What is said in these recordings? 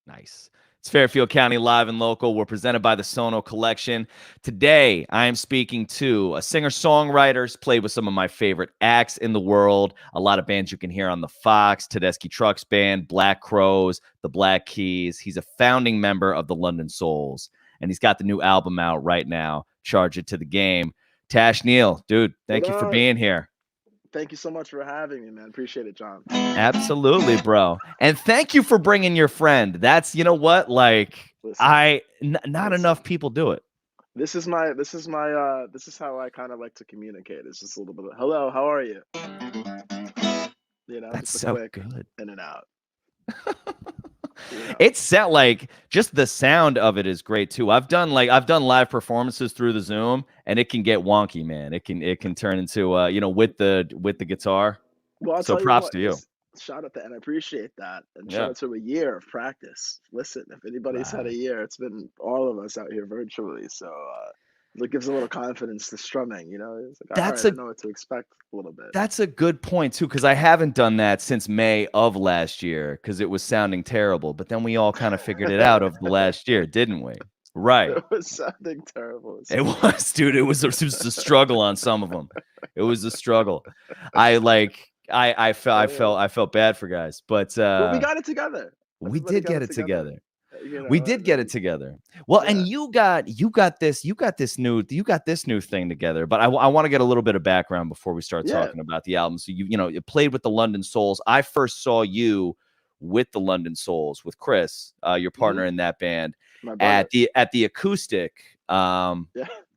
Nice. It's Fairfield County Live and Local. We're presented by the Sono Collection. Today, I am speaking to a singer-songwriter. He's played with some of my favorite acts in the world. A lot of bands you can hear on the Fox, Tedeschi Trucks Band, Black Crows, the Black Keys. He's a founding member of the London Souls, and he's got the new album out right now, Charge It to the Game. Tash Neal, dude, What thank you for up? being here. Thank you so much for having me, man. Appreciate it, John. Absolutely, bro. And thank you for bringing your friend. That's, you know what? Like, Listen, not enough listen. people do it. This is how I kind of like to communicate. It's just a little bit of, hello, how are you? That's Just a so quick good. in and out. You know. It sound like just the sound of it is great too. I've done live performances through the Zoom, and it can get wonky, man. It can turn into with the guitar. Well, I'll So tell you props what. to you. Shout out to, and I appreciate that, and shout Yeah. out to a year of practice. Listen, if anybody's had Wow. a year, it's been all of us out here virtually. So it gives a little confidence to strumming. It's like, all That's right, I a know what to expect a little bit. That's a good point too, because I haven't done that since May of last year because it was sounding terrible. But then we all kind of figured it out over the last year, didn't we? Right. It was sounding terrible. It's It funny. was, dude. It was a struggle on some of them. It was a struggle. I felt bad for guys, but But we got it together. we Everybody did got get it it together. together. You We know, did and get it then together. Well, and yeah, you got this new thing together. But I want to get a little bit of background before we start yeah. talking about the album. So you played with the London Souls. I first saw you with the London Souls with Chris, your Hmm. partner in that band, My brother. at the acoustic. Yeah,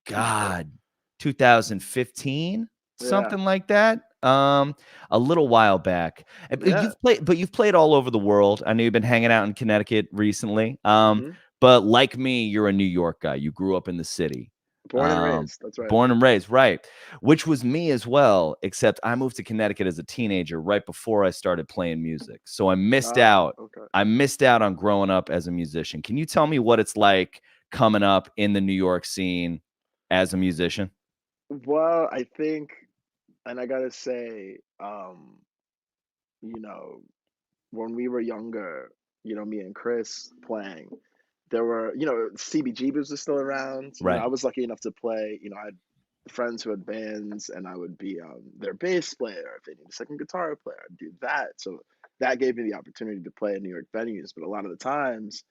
God, 2015, yeah, something like that. A little while back. yeah. You've played all over the world. I know you've been hanging out in Connecticut recently. Hmm. But like me, you're a New York guy. You grew up in the city. Born and raised. That's right. Born and raised, right? Which was me as well, except I moved to Connecticut as a teenager right before I started playing music. So I missed Ah, out. okay. I missed out on growing up as a musician. Can you tell me what it's like coming up in the New York scene as a musician? Well, I think, and I gotta say, you know, when we were younger, me and Chris playing, there were, CBGBs was still around. I Right. was lucky enough to play. I had friends who had bands, and I would be their bass player. If they need a second guitar player, I'd do that. So that gave me the opportunity to play in New York venues. But a lot of the times,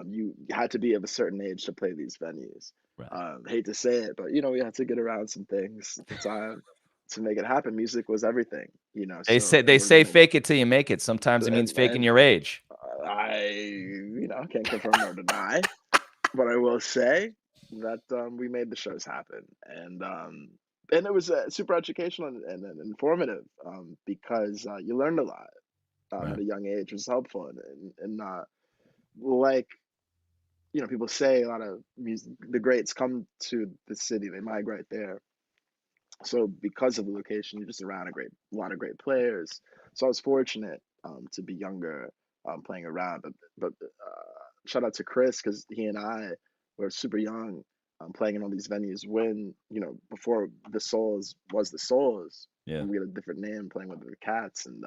you had to be of a certain age to play these venues. Right. Hate to say it, but we had to get around some things at the time to make it happen. Music was everything, so it They say wasn't. fake it till you make it. Sometimes it means faking And your age. I, can't confirm nor deny, but I will say that we made the shows happen, and it was super educational and informative because you learned a lot at Right. a young age, which was helpful, and like people say a lot of music, the greats come to the city, they migrate there. So because of the location, you're just around a lot of great players. So I was fortunate to be younger, playing around. But shout out to Chris because he and I were super young, playing in all these venues. When before the Souls was the Souls, Yeah. we had a different name, playing with the Cats, and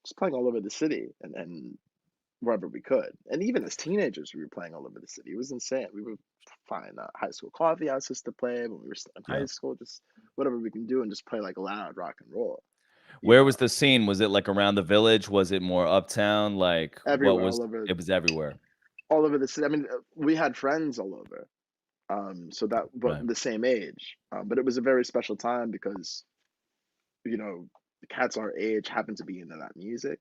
just playing all over the city and wherever we could. And even as teenagers, we were playing all over the city. It was insane. We would find high school coffee houses to play when we were still in Yeah. high school, just whatever we can do and just play like loud rock and roll, you Where know, was the scene? Was it like around the village? Was it more uptown? Like what everywhere, was it was everywhere. all over the city. I mean, we had friends all over. So that, but Right. the same age. But it was a very special time because, the cats our age happened to be into that music.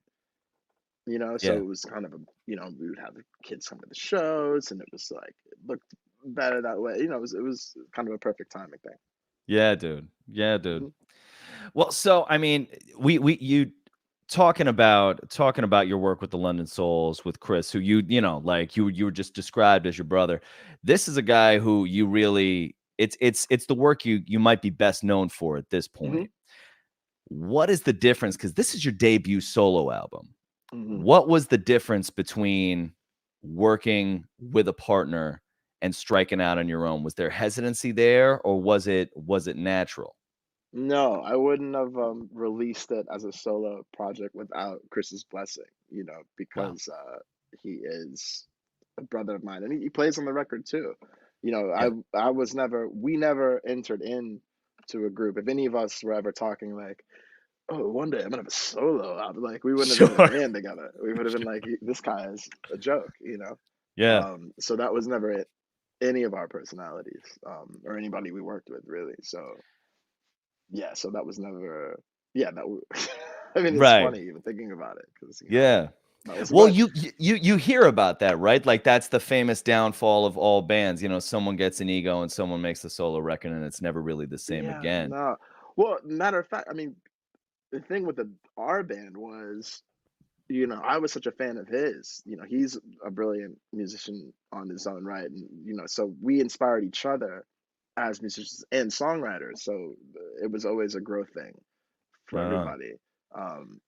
So Yeah. it was kind of we would have the kids come to the shows, and it was like it looked better that way. It was kind of a perfect timing thing. Yeah, dude. Yeah, dude. Hmm. Well, so I mean, we you talking about your work with the London Souls with Chris, who like you were just described as your brother. This is a guy who you really it's the work you might be best known for at this Hmm. point. What is the difference? Because this is your debut solo album. Hmm. What was the difference between working with a partner and striking out on your own? Was there hesitancy there, or was it natural? No, I wouldn't have released it as a solo project without Chris's blessing. Wow. Because he is a brother of mine, and he plays on the record too. You know, Yeah. we never entered in to a group. If any of us were ever talking like, oh, one day I'm gonna have a solo album, like we wouldn't have been in a Sure. band together. We would have been Sure. like, this guy is a joke, you know. Yeah. So that was never it, any of our personalities, or anybody we worked with really. So yeah, so that was never, yeah, I mean, it's Right. funny even thinking about it because Yeah. that was, Well, but you hear about that, right? Like that's the famous downfall of all bands. You know, someone gets an ego and someone makes a solo record, and it's never really the same yeah, again. no. Well, matter of fact, I mean, the thing with our band was, I was such a fan of his. He's a brilliant musician on his own right, and so we inspired each other as musicians and songwriters. So it was always a growth thing for Right on. everybody, um,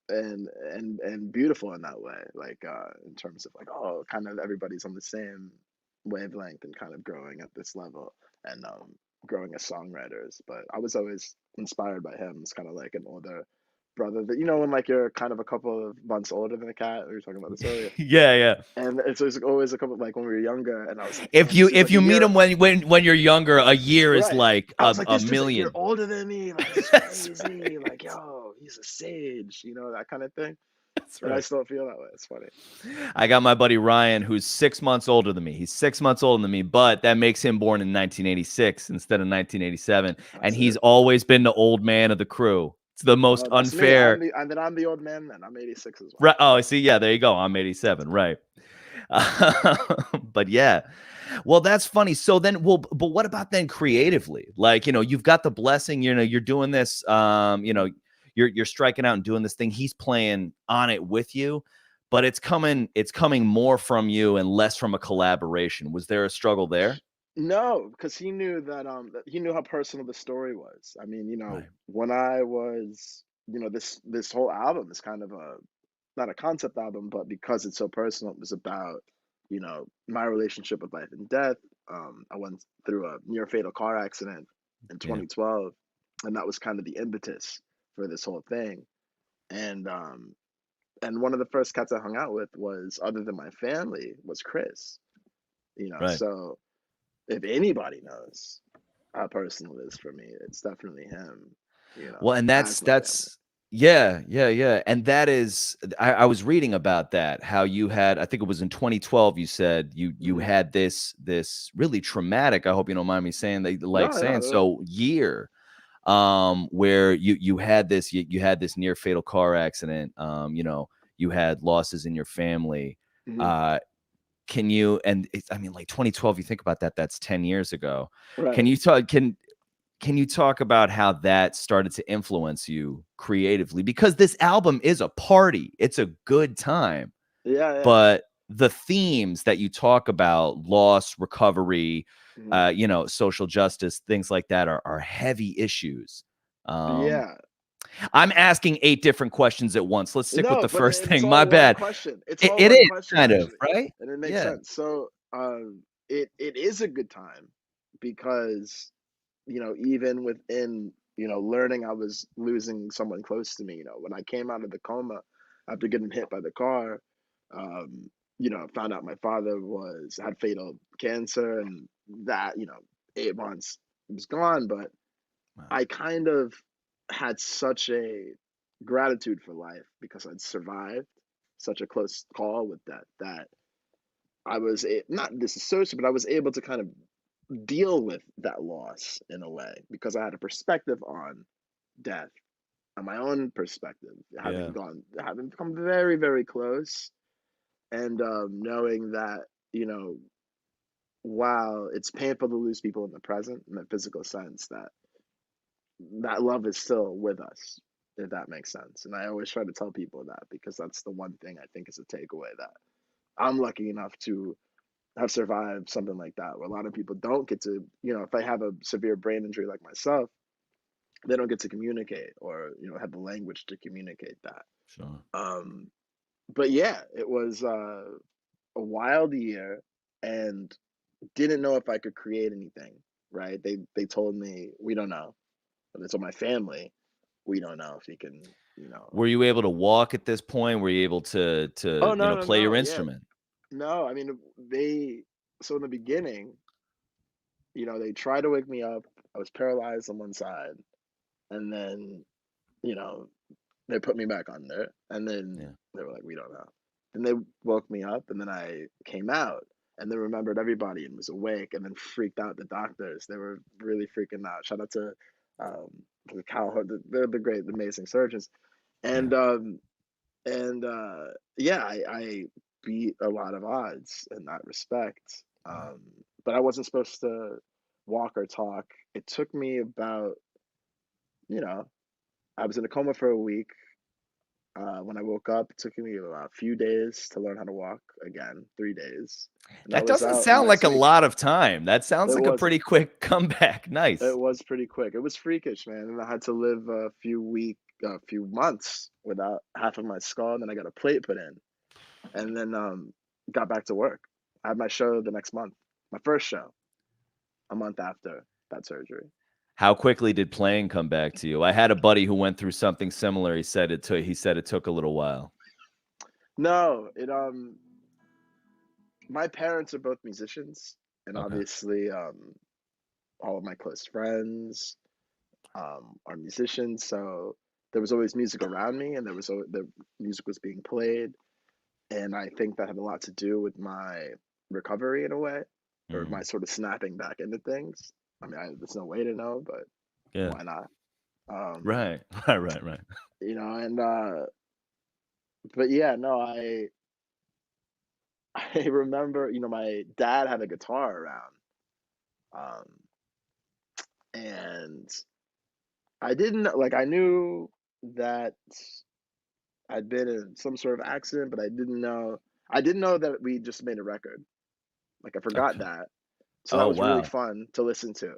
and beautiful in that way. Like in terms of like, oh, kind of everybody's on the same wavelength and kind of growing at this level and growing as songwriters. But I was always inspired by him. It's kind of like an older brother that when like you're kind of a couple of months older than a cat. We were talking about this earlier, Yeah, yeah. and it's always a couple like when we were younger, and I was like, If damn, this you is if like a you meet year. them when you're younger, a year is Right. like I was like, a this dude's a year million. older than me. Like, this is That's crazy. right. Like, yo, he's a sage, that kind of thing. That's And I right. still feel that way. It's funny. I got my buddy Ryan, who's 6 months older than me. He's 6 months older than me, but that makes him born in 1986 instead of 1987. And That's he's it. always been the old man of the crew. It's the most Oh, that's me. unfair. I'm the old man then. I'm 86 as well. Right. Oh, see, yeah, there you go. I'm 87. Right. But yeah. Well, that's funny. So then, well, but what about then creatively? Like, you've got the blessing, you're doing this, Mhm. you're striking out and doing this thing. He's playing on it with you, but it's coming more from you and less from a collaboration. Was there a struggle there? No, because that he knew how personal the story was. I mean, Right. when I was, this whole album is kind of not a concept album, but because it's so personal, it was about, my relationship with life and death. I went through a near fatal car accident in Yeah. 2012, and that was kind of the impetus for this whole thing. And one of the first cats I hung out with was, other than my family, was Chris. Right. So if anybody knows how personal it is for me, it's definitely him. Well, and As my family. yeah, yeah, yeah. And that is I was reading about that, how you had, I think it was in 2012, you said you Mhm. had this really traumatic, I hope you don't mind me saying that, No, like no, saying no. so, year, where you had this near fatal car accident, you had losses in your family. Mhm. Uh can you, and it's, I mean, like 2012, you think about that, that's 10 years ago. Can Right. you talk can you talk about how that started to influence you creatively? Because this album is a party. It's a good time, Yeah, yeah. but the themes that you talk about, loss, recovery, Mhm. social justice, things like that are heavy issues. Um, Yeah. I'm asking 8 different questions at once. Let's stick with No, the but first it's thing. My all one bad. question. It's It, all it one is question kind of, actually, right? and it makes Yeah. sense. So, it is a good time because even within learning I was losing someone close to me. When I came out of the coma after getting hit by the car, um, found out my father was had fatal cancer, and that 8 months was gone. But Wow. I kind of had such a gratitude for life because I'd survived such a close call with that, that I was not disassociated, but I was able to kind of deal with that loss in a way because I had a perspective on death, on my own perspective, Yeah. having become very, very close, and knowing that, you know, while it's painful to lose people in the present in the physical sense, that love is still with us, if that makes sense. And I always try to tell people that because that's the one thing I think is a takeaway, that I'm lucky enough to have survived something like that, where a lot of people don't get to, if they have a severe brain injury like myself, they don't get to communicate or, have the language to communicate that. Sure. Um, but yeah, it was a wild year, and didn't know if I could create anything, right? They told me, we don't know. But they told my family, we don't know if you can. you know. Were you able to walk at this point? Were you able Oh, to, no, no, play your no, yeah. instrument? No, I mean, they so in the beginning, they tried to wake me up. I was paralyzed on one side, and then, you know, they put me back on there, and then Yeah. they were like, "We don't know." And they woke me up, and then I came out, and they remembered everybody and was awake, and then freaked out the doctors. They were really freaking out. Shout out to um, the Cal, they're the great, amazing surgeons, Yeah. and yeah, I beat a lot of odds in that respect. Yeah. But I wasn't supposed to walk or talk. It took me about, you know, I was in a coma for a week. When I woke up, it took me about a few days to learn how to walk again, 3 days, and I That was doesn't out sound next like a week. lot of time. That sounds It like a wasn't. pretty quick comeback. It Nice. was pretty quick. It was freakish, man. And I had to live a few months without half of my skull, and then I got a plate put in, and then got back to work. I had my show the next month, my first show, a month after that surgery. How quickly did playing come back to you? I had a buddy who went through something similar. He said it took a little while. No, it my parents are both musicians, and Okay. obviously all of my close friends are musicians, so there was always music around me, and the music was being played, and I think that had a lot to do with my recovery in a way, or my Mm. sort of snapping back into things. I mean, there's no way to know, but Yeah. why not? Um, Right. Right. Right. Right. and but yeah, no, I remember, my dad had a guitar around, um, and I didn't like I knew that I'd been in some sort of accident, but I didn't know that we just made a record. Like I forgot Okay. that. So that Oh was really wow. fun to listen to.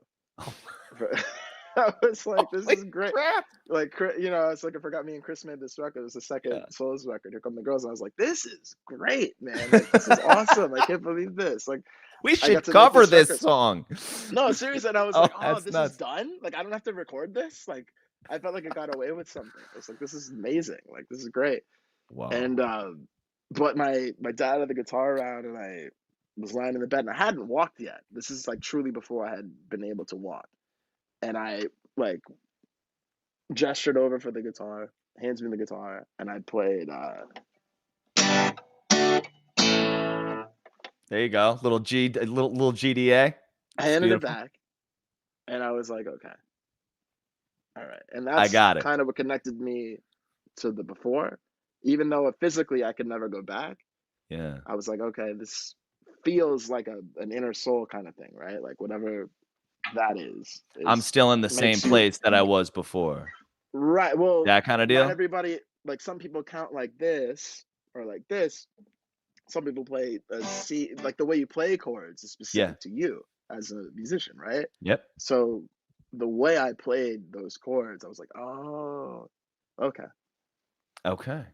I was like, this Holy is great. crap. Like, it's like I forgot me and Chris made this record. It was the second Yeah. Souls record. Here Come the Girls. And I was like, this is great, man. Like, this is awesome. I can't believe this. Like, We I got should to make cover this this record. song. No, seriously. And I was Oh, like, oh, that's this is nuts. done. Like, I don't have to record this. Like, I felt like I got away with something. I was like, this is amazing. Like, this is great. Wow. And but my dad had the guitar around, and I was lying in the bed, and I hadn't walked yet. This is like truly before I had been able to walk. And I like gestured over for the guitar, hands me the guitar, and I played There you go. Little GDA. I It's handed it beautiful. back, and I was like, okay, all right. And I that's got it. kind of what connected me to the before. Even though physically I could never go back, Yeah. I was like, okay, this feels like an inner soul kind of thing, right? Like whatever that I'm is still in the same makes you place that I was before. right. Well, That kind of not deal? everybody, like some people count like this or like this. Some people play a C, like the way you play chords is Yeah. specific to you as a musician, right? Yep. So the way I played those chords, I was like, oh, okay, Okay.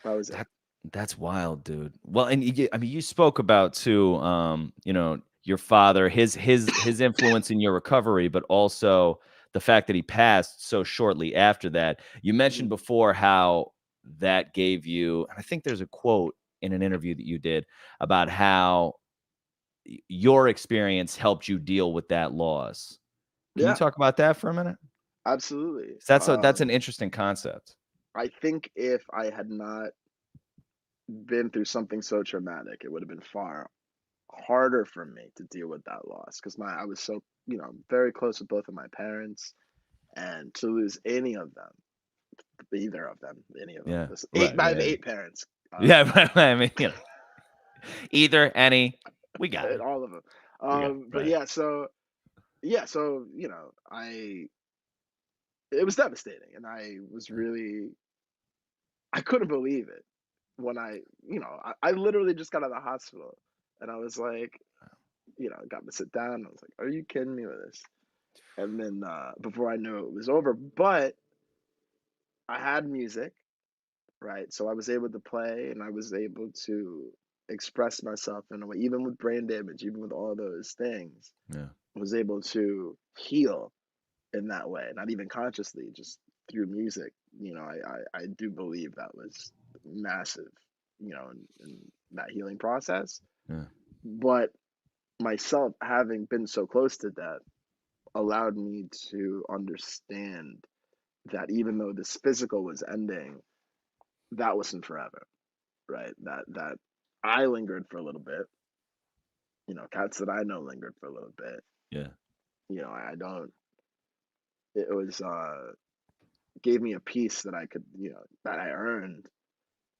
that was it. That that's wild, dude. Well, and I mean, you spoke about too, your father, his influence in your recovery, but also the fact that he passed so shortly after that. You mentioned Mhm. before how that gave you, and I think there's a quote in an interview that you did about how your experience helped you deal with that loss. Can you Yeah, talk about that for a minute? absolutely. 'Cause that's an interesting concept. I think if I had not been through something so traumatic, it would have been far harder for me to deal with that loss because my I was so very close with both of my parents, and to lose any of them, either of them, any of them. Yeah. This eight, Right. I Yeah. have Yeah. 8 parents. Yeah. Right. I mean, either, any, we got it. All of them. We got it. But Right. so I it was devastating, and I was really I couldn't believe it when I literally just got out of the hospital, and I was like, got to sit down. And I was like, are you kidding me with this? And then before I knew it was over, but I had music, right? So I was able to play, and I was able to express myself in a way, even with brain damage, even with all those things, Yeah. I was able to heal in that way, not even consciously, just through music, I do believe that was massive, in that healing process. Yeah. But myself having been so close to death allowed me to understand that even though this physical was ending, that wasn't forever, right? That I lingered for a little bit. Cats that I know lingered for a little bit. Yeah. I don't. It was gave me a peace that I could, that I earned,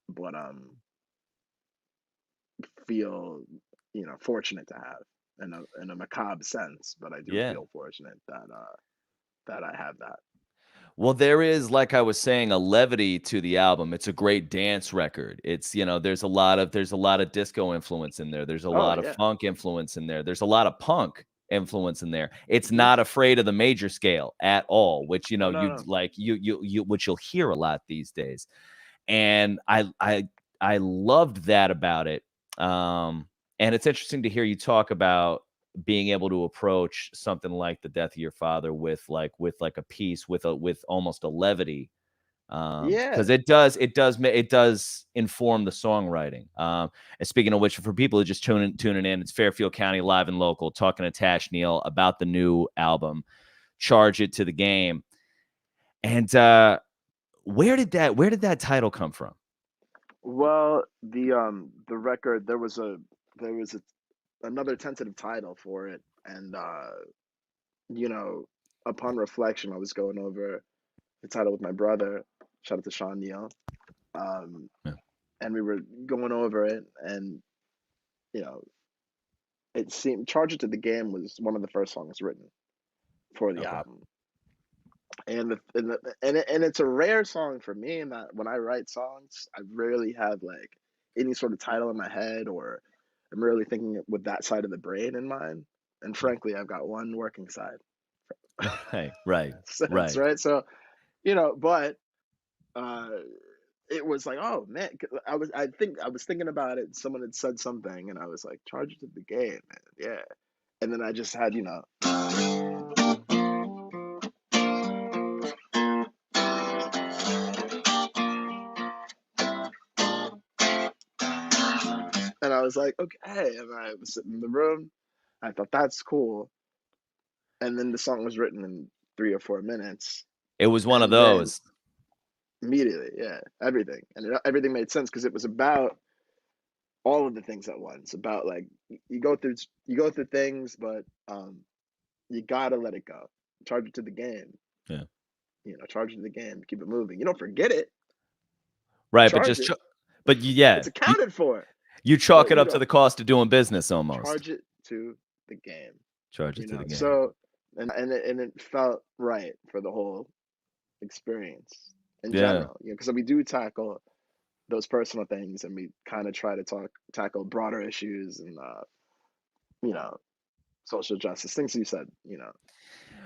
but feel, fortunate to have in a macabre sense. But I do Yeah. feel fortunate that I have that. Well, there is, like I was saying, a levity to the album. It's a great dance record. It's, there's a lot of disco influence in there. There's a Oh lot of yeah. funk influence in there. There's a lot of punk influence in there. It's Hmm. not afraid of the major scale at all, which Oh no you no. like you which you'll hear a lot these days. And I loved that about it. And it's interesting to hear you talk about being able to approach something like the death of your father with a piece with almost a levity, Yeah. because it does inform the songwriting. And speaking of which, for people who just tuning in, it's Fairfield County Live and Local, talking to Tash Neal about the new album, Charge It to the Game. And where did that title come from? Well, the record, there was another tentative title for it, and you know upon reflection, I was going over the title with my brother. Shout out to Sean Neal. Um, Yeah. and we were going over it, and you know, it seemed "Charge It to the Game" was one of the first songs written for the Okay. album, and it's a rare song for me in that when I write songs, I rarely have like any sort of title in my head, or I'm really thinking with that side of the brain in mind. And frankly, I've got one working side. Right, right, Sense, right. right? So, but uh it was like, oh man, I was thinking about it. Someone had said something, and I was like, charge it to the game, man. Yeah. And then I just had, and I was like, okay. And I was sitting in the room. I thought that's cool. And then the song was written in 3 or 4 minutes. It was one of And then those. immediately, yeah, everything. And everything made sense because it was about all of the things at once. About like you go through things, but you gotta let it go. Charge it to the game. Yeah. Charge it to the game. Keep it moving. You don't forget it. Right, but Charge just it. but yeah, It's accounted for. you chalk But it up to the cost of doing business almost. charge it to the game. Charge it to the game. So and it felt right for the whole experience in Yeah. general. Because we do tackle those personal things, and we kind of try to tackle broader issues, and you know social justice things you said.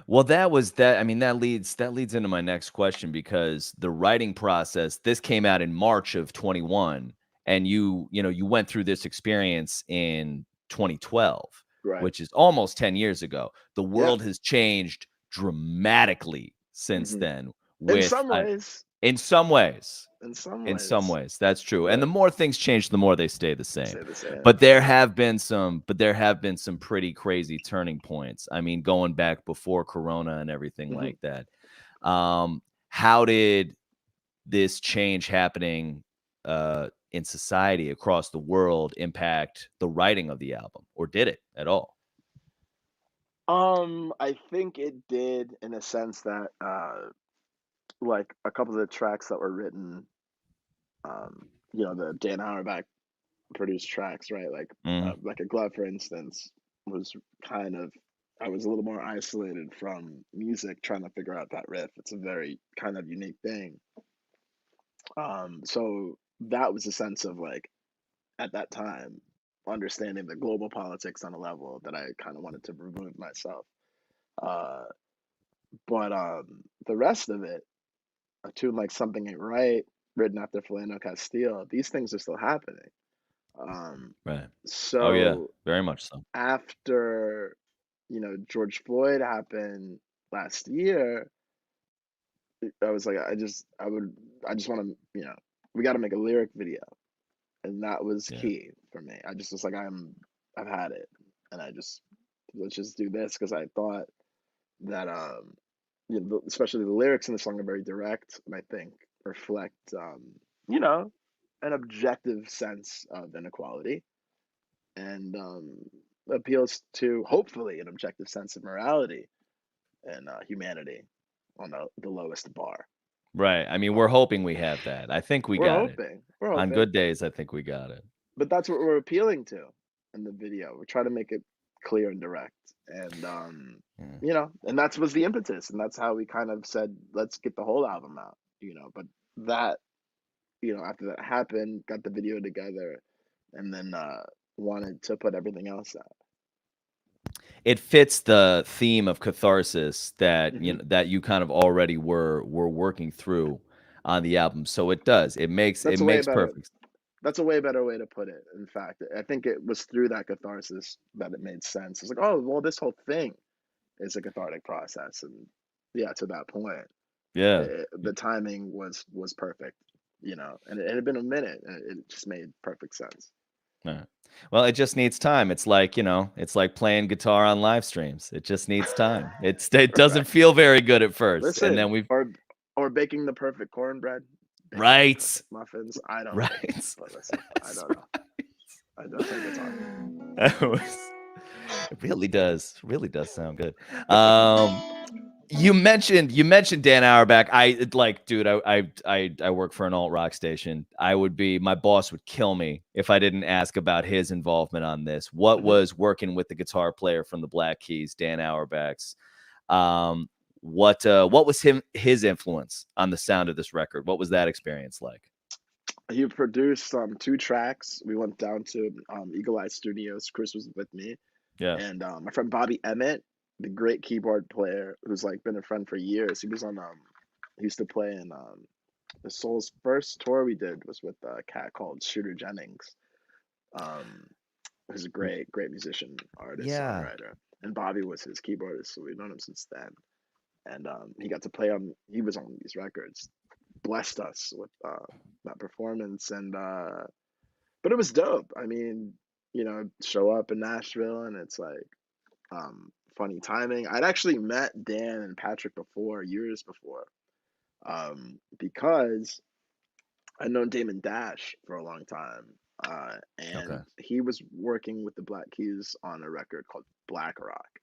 Well, that was that. I mean, that leads into my next question, because the writing process, this came out in March of 21, and you went through this experience in 2012, Right. which is almost 10 years ago. The Yeah. world has changed dramatically since Hmm. then In with some ways. in some ways. In some In some ways. ways, that's true. And Yeah. the more things change, the more they stay the They same. say the same. But there Yeah. have been some pretty crazy turning points. I mean, going back before Corona and everything Hmm. like that. How did this change happening in society across the world impact the writing of the album, or did it at all? I think it did in a sense that like a couple of the tracks that were written, the Dan Auerbach produced tracks, right? Mhm. Like a Glove, for instance, was kind of I was a little more isolated from music trying to figure out that riff. It's a very kind of unique thing. So that was a sense of like at that time understanding the global politics on a level that I kind of wanted to remove myself. Uh, but the rest of it, a tune like "Something Ain't Right," written after Philando Castile, these things are still happening. Um, Right. Oh yeah, so very much so. after George Floyd happened last year, I was like, I just want to, we got to make a lyric video, and that was Yeah. key for me. I just was like, I've had it, and let's just do this because I thought that, especially the lyrics in the song are very direct, and I think reflect, you know, an objective sense of inequality, and appeals to hopefully an objective sense of morality and humanity on the lowest bar. Right. I mean, we're Um, hoping we have that. I think we got it. we're On hoping, good days, I think we got it. but that's what we're appealing to in the video. We're trying to make it clear and direct, and Yeah. and that was the impetus, and that's how we kind of said, let's get the whole album out, But that, after that happened, got the video together, and then wanted to put everything else out. It fits the theme of catharsis that Hmm. that you kind of already were working through on the album. So it does. It That's a way makes better. perfect. That's a way better way to put it. In fact, I think it was through that catharsis that it made sense. It's like, oh, well, this whole thing is a cathartic process, and yeah, to that point, Yeah. the timing was perfect, and it had been a minute, and it just made perfect sense. Yeah. Well, it just needs time. It's like, it's like playing guitar on live streams. It just needs time. It doesn't Right. feel very good at first. And then Listen, we or baking the perfect cornbread, baking the right. perfect muffins. I don't know, Right. but listen, I That's don't know. I don't play guitar. That was it really does sound good. Um you mentioned Dan Auerbach. Dude, I work for an alt rock station. My boss would kill me if I didn't ask about his involvement on this. What Hmm. was working with the guitar player from the Black Keys, Dan Auerbach's? Um, what was his influence on the sound of this record? What was that experience like? He produced two tracks. We went down to Eagle Eye Studios. Chris was with me, Yeah. and my friend Bobby Emmett, the great keyboard player who's like been a friend for years. He used to play in the Soul's first tour we did was with a cat called Shooter Jennings, um, who's a great musician, artist, Yeah. songwriter, and Bobby was his keyboardist, so we've known him since then. And he got to play on. He was on these records, blessed us with that performance, and but it was dope. I mean, show up in Nashville, and it's like funny timing. I'd actually met Dan and Patrick before, years before, because I'd known Damon Dash for a long time, Okay. and he was working with the Black Keys on a record called Black Rock,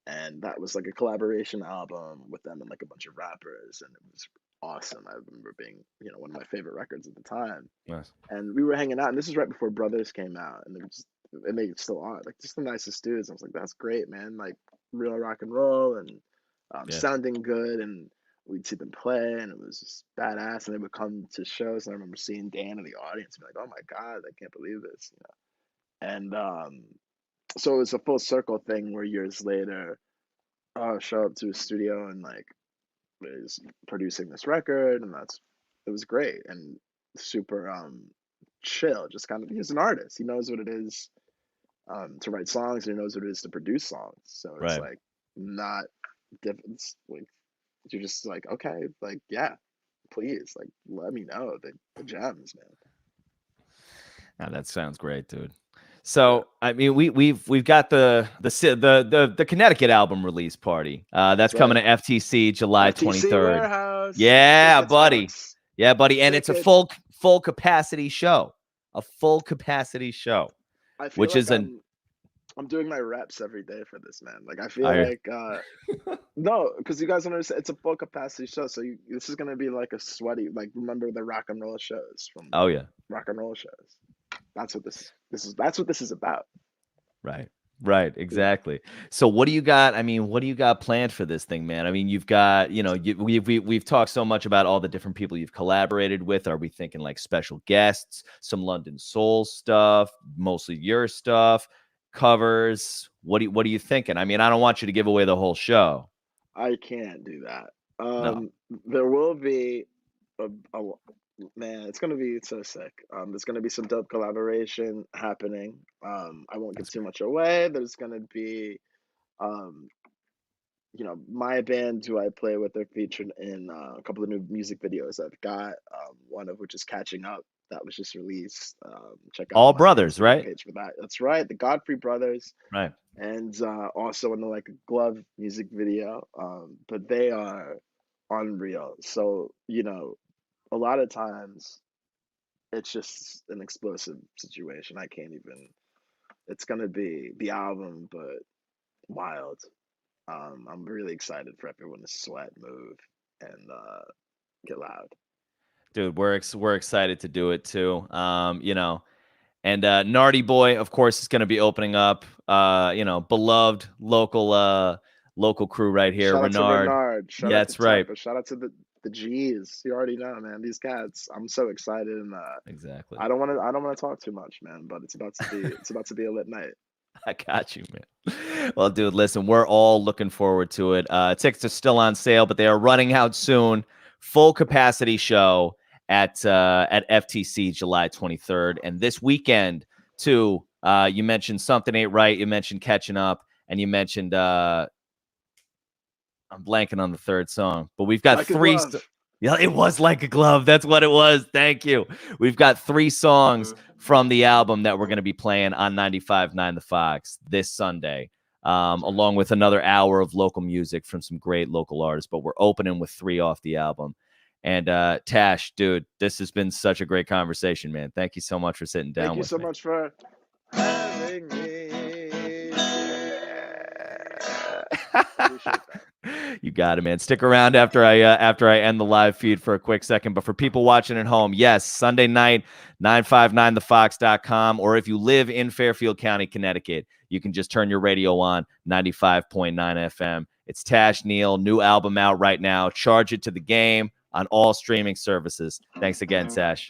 and that was like a collaboration album with them and like a bunch of rappers, and it was awesome. I remember being, one of my favorite records at the time, Nice. and we were hanging out, and this is right before Brothers came out, and they still are like just the nicest dudes. I was like, that's great, man, like real rock and roll, and Yeah. sounding good, and we'd see them play, and it was just badass. And they would come to shows, and I remember seeing Dan in the audience and be like, oh my god, I can't believe this, and so it was a full circle thing where years later show up to a studio and like is producing this record, and it was great and super chill. Just kind of, he's an artist. He knows what it is to write songs, and he knows what it is to produce songs. So it's Right. like not different. It's like you're just like, okay, like yeah, please, like let me know the gems, man. Ah, that sounds great, dude. Yeah. So, I mean, we've got the Connecticut album release party. That's That's coming right. to FTC July FTC 23rd. Warehouse. Yeah, Tickets, buddy. folks. Yeah, buddy. And it's a Tickets. full capacity show. A full capacity show, I feel which like is an I'm doing my reps every day for this, man. Like I feel I like no, because you guys don't understand. It's a full capacity show, so this is gonna be like a sweaty. Like remember the rock and roll shows from oh yeah. rock and roll shows. That's what That's what this is about. Right. Right, You know, exactly. So what do you got? I mean, what do you got planned for this thing, man? I mean, you've got, we've talked so much about all the different people you've collaborated with. Are we thinking like special guests, some London Soul stuff, mostly your stuff, covers? What are you thinking? I mean, I don't want you to give away the whole show. I can't do that. No. There will be a man. It's gonna be so sick. There's gonna be some dope collaboration happening. I won't give That's too great. much away. There's gonna be um my band who I play with are featured in a couple of new music videos I've got. One of which is Catching Up that was just released. Check out All my brothers, Instagram right? page for that. That's right, the Godfrey brothers, Right. and also in the like Glove music video. But they are unreal. So a lot of times it's just an explosive situation. I can't even. It's gonna be the album, but wild. I'm really excited for everyone to sweat, move, and get loud. Dude, we're excited to do it too. And Nardy Boy, of course, is going to be opening up. Beloved local crew right here, Shout out to Renard. Renard. Shout Yeah, out to that's right. Teppa. Shout out to the G's. You already know, man. These cats. I'm so excited, and Exactly. I don't want to talk too much, man. But it's about to be a lit night. I got you, man. Well, dude, listen, we're all looking forward to it. Tickets are still on sale, but they are running out soon. Full capacity show at FTC July 23rd, and this weekend too. You mentioned Something Ain't Right. You mentioned Catching Up, and you mentioned I'm blanking on the third song, but we've got Like a three. glove. Yeah, it was Like a Glove. That's what it was. Thank you. We've got 3 songs from the album that we're going to be playing on 95.9 The Fox this Sunday, along with another hour of local music from some great local artists. But we're opening with 3 off the album. And Tash, dude, this has been such a great conversation, man. Thank you so much for sitting Thank down you with so me. much for having me. Appreciate that. You got it, man. Stick around after I end the live feed for a quick second. But for people watching at home, yes, Sunday night, 959thefox.com. Or if you live in Fairfield County, Connecticut, you can just turn your radio on 95.9 FM. It's Tash Neal, new album out right now. Charge It to the Game on all streaming services. Thanks again, Tash.